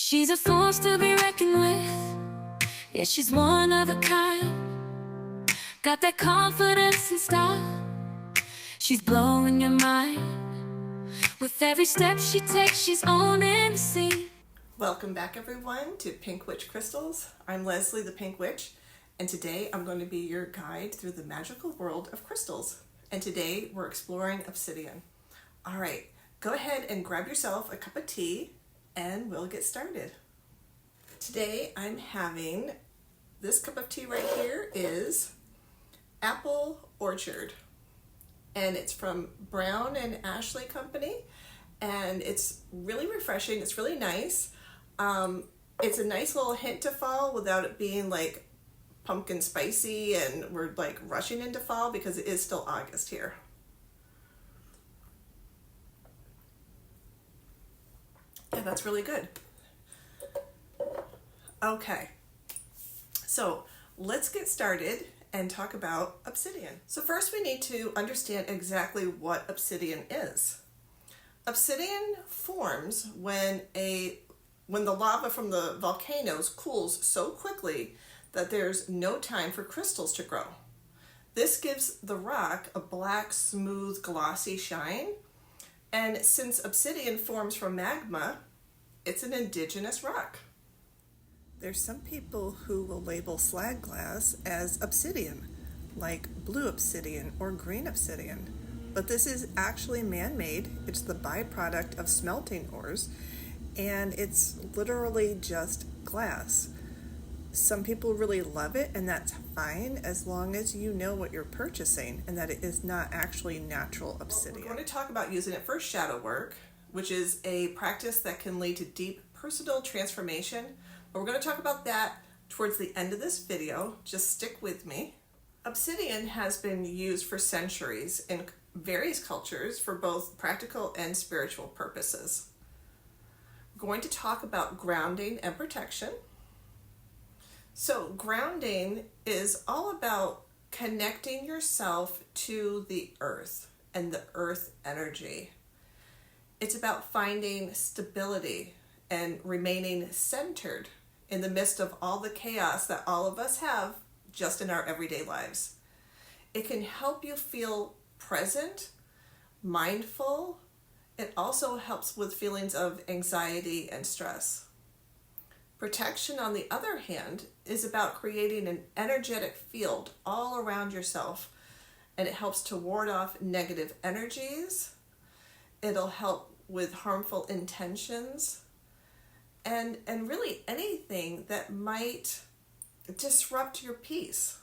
She's a force to be reckoned with. Yeah, she's one of a kind. Got that confidence and style. She's blowing your mind. With every step she takes, she's owning the scene. Welcome back, everyone, to Pink Witch Crystals. I'm Leslie the Pink Witch, and today I'm going to be your guide through the magical world of crystals. And today we're exploring obsidian. All right, go ahead and grab yourself a cup of tea and we'll get started. Today I'm having this cup of tea right here is Apple Orchard, and it's from Brown and Ashley Company, and it's really refreshing. It's really nice. It's a nice little hint to fall without it being like pumpkin spicy and we're like rushing into fall, because it is still August here. Yeah, that's really good. Okay, so let's get started and talk about obsidian. So first we need to understand exactly what obsidian is. Obsidian forms when the lava from the volcanoes cools so quickly that there's no time for crystals to grow. This gives the rock a black, smooth, glossy shine. And since obsidian forms from magma, it's an indigenous rock. There's some people who will label slag glass as obsidian, like blue obsidian or green obsidian. But this is actually man-made. It's the byproduct of smelting ores, and it's literally just glass. Some people really love it, and that's fine as long as you know what you're purchasing and that it is not actually natural obsidian. We're going to talk about using it for shadow work, which is a practice that can lead to deep personal transformation. But we're going to talk about that towards the end of this video. Just stick with me. Obsidian has been used for centuries in various cultures for both practical and spiritual purposes. We're going to talk about grounding and protection. So grounding is all about connecting yourself to the earth and the earth energy. It's about finding stability and remaining centered in the midst of all the chaos that all of us have just in our everyday lives. It can help you feel present, mindful. It also helps with feelings of anxiety and stress. Protection, on the other hand, is about creating an energetic field all around yourself, and it helps to ward off negative energies. It'll help with harmful intentions and really anything that might disrupt your peace.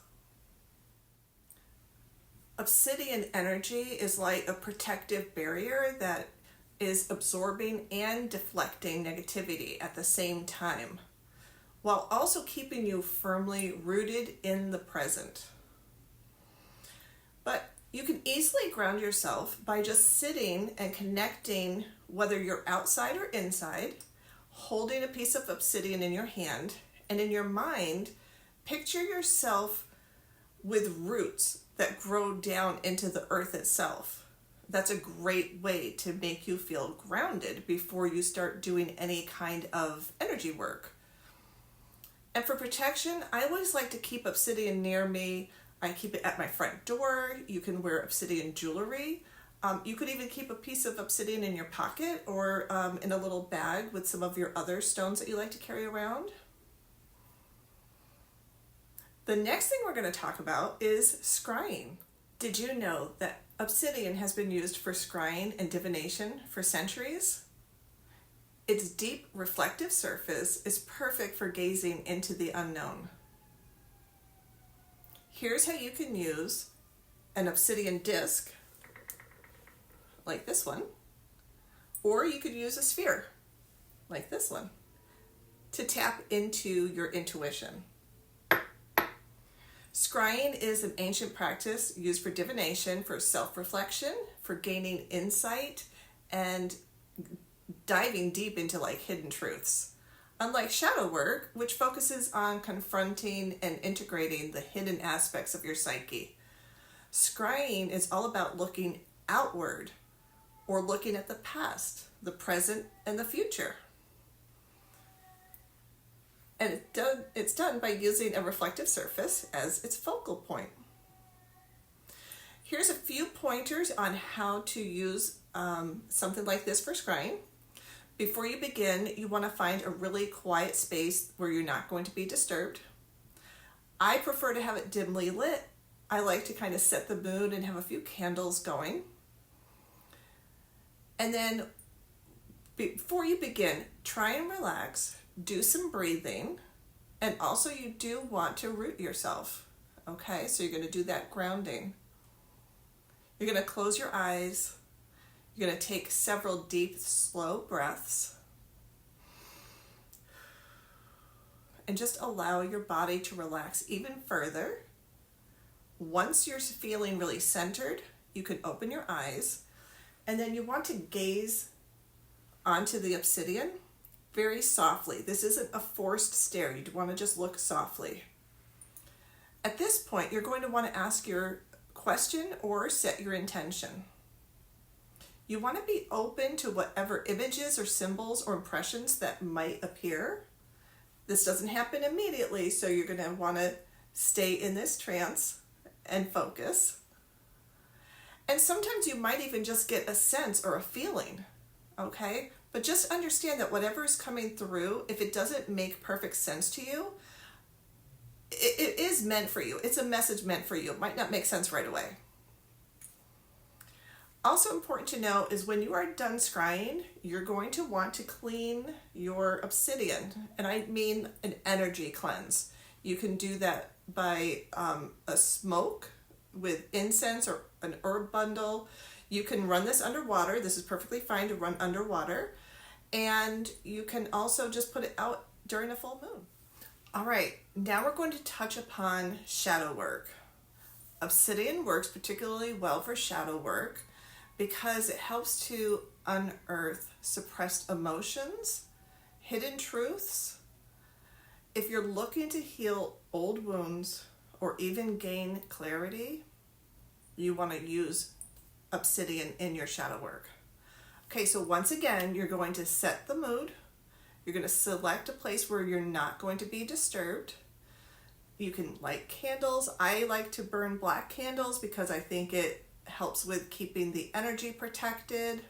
Obsidian energy is like a protective barrier that is absorbing and deflecting negativity at the same time, while also keeping you firmly rooted in the present. But you can easily ground yourself by just sitting and connecting, whether you're outside or inside, holding a piece of obsidian in your hand, and in your mind, picture yourself with roots that grow down into the earth itself. That's a great way to make you feel grounded before you start doing any kind of energy work. And for protection, I always like to keep obsidian near me. I keep it at my front door. You can wear obsidian jewelry. You could even keep a piece of obsidian in your pocket or in a little bag with some of your other stones that you like to carry around. The next thing we're going to talk about is scrying. Did you know that obsidian has been used for scrying and divination for centuries? Its deep reflective surface is perfect for gazing into the unknown. Here's how you can use an obsidian disc, like this one, or you could use a sphere, like this one, to tap into your intuition. Scrying is an ancient practice used for divination, for self-reflection, for gaining insight, and diving deep into like hidden truths. Unlike shadow work, which focuses on confronting and integrating the hidden aspects of your psyche, scrying is all about looking outward or looking at the past, the present, and the future. And it's done by using a reflective surface as its focal point. Here's a few pointers on how to use something like this for scrying. Before you begin, you want to find a really quiet space where you're not going to be disturbed. I prefer to have it dimly lit. I like to kind of set the mood and have a few candles going. And then before you begin, try and relax, do some breathing, and also you do want to root yourself. Okay, so you're going to do that grounding. You're going to close your eyes. You're going to take several deep, slow breaths. And just allow your body to relax even further. Once you're feeling really centered, you can open your eyes. And then you want to gaze onto the obsidian very softly. This isn't a forced stare. You want to just look softly. At this point, you're going to want to ask your question or set your intention. You want to be open to whatever images or symbols or impressions that might appear. This doesn't happen immediately, so you're going to want to stay in this trance and focus. And sometimes you might even just get a sense or a feeling, okay? But just understand that whatever is coming through, if it doesn't make perfect sense to you, it is meant for you. It's a message meant for you. It might not make sense right away. Also important to know is when you are done scrying, you're going to want to clean your obsidian. And I mean an energy cleanse. You can do that by a smoke with incense or an herb bundle. You can run this underwater. This is perfectly fine to run underwater. And you can also just put it out during a full moon. All right, now we're going to touch upon shadow work. Obsidian works particularly well for shadow work because it helps to unearth suppressed emotions, hidden truths. If you're looking to heal old wounds or even gain clarity, you want to use obsidian in your shadow work. Okay, so once again, you're going to set the mood. You're going to select a place where you're not going to be disturbed. You can light candles. I like to burn black candles because I think it helps with keeping the energy protected.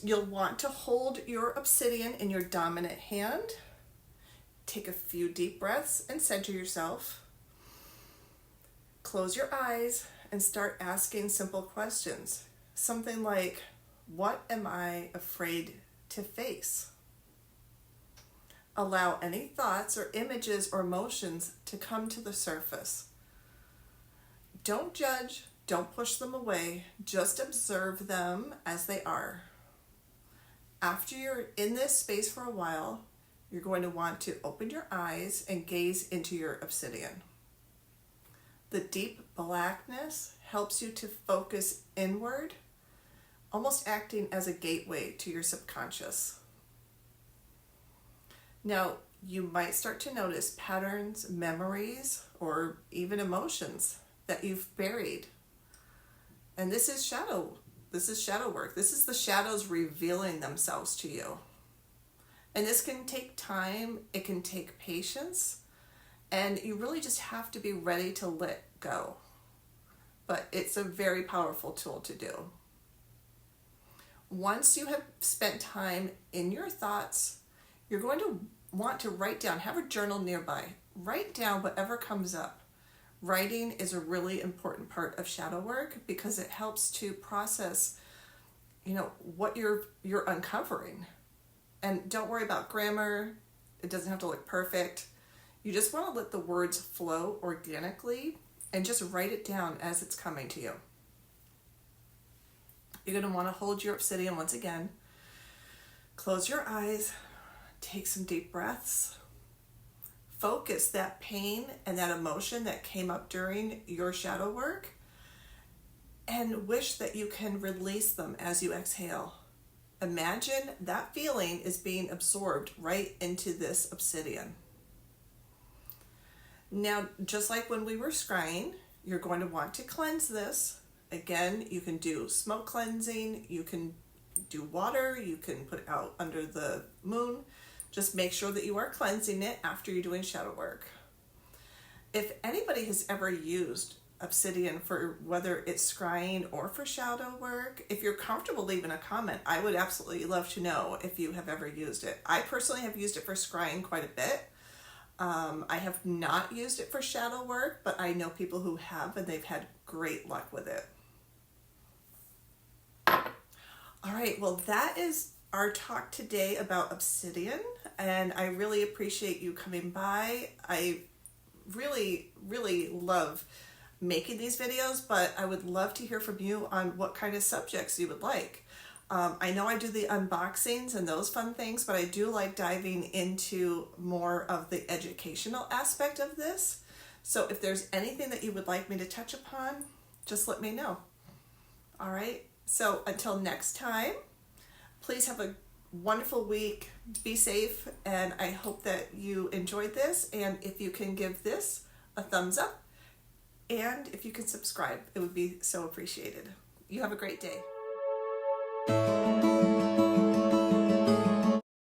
You'll want to hold your obsidian in your dominant hand. Take a few deep breaths and center yourself. Close your eyes and start asking simple questions. Something like, what am I afraid to face? Allow any thoughts or images or emotions to come to the surface. Don't judge, don't push them away, just observe them as they are. After you're in this space for a while, you're going to want to open your eyes and gaze into your obsidian. The deep blackness helps you to focus inward, almost acting as a gateway to your subconscious. Now, you might start to notice patterns, memories, or even emotions that you've buried. And this is shadow work. This is the shadows revealing themselves to you. And this can take time, it can take patience, and you really just have to be ready to let go. But it's a very powerful tool to do. Once you have spent time in your thoughts, you're going to want to write down, have a journal nearby. Write down whatever comes up. Writing is a really important part of shadow work because it helps to process, what you're uncovering. And don't worry about grammar. It doesn't have to look perfect. You just want to let the words flow organically and just write it down as it's coming to you. You're going to want to hold your obsidian once again. Close your eyes. Take some deep breaths. Focus that pain and that emotion that came up during your shadow work and wish that you can release them as you exhale. Imagine that feeling is being absorbed right into this obsidian. Now, just like when we were scrying, you're going to want to cleanse this. Again, you can do smoke cleansing, you can do water, you can put it out under the moon. Just make sure that you are cleansing it after you're doing shadow work. If anybody has ever used Obsidian for whether it's scrying or for shadow work, if you're comfortable leaving a comment, I would absolutely love to know if you have ever used it. I personally have used it for scrying quite a bit. I have not used it for shadow work, but I know people who have, and they've had great luck with it. All right, well, that is our talk today about Obsidian, and I really appreciate you coming by. I really, really love making these videos, but I would love to hear from you on what kind of subjects you would like. I know I do the unboxings and those fun things, but I do like diving into more of the educational aspect of this. So if there's anything that you would like me to touch upon, just let me know. All right, so until next time, please have a wonderful week, be safe, and I hope that you enjoyed this. And if you can give this a thumbs up, and if you can subscribe, it would be so appreciated. You have a great day.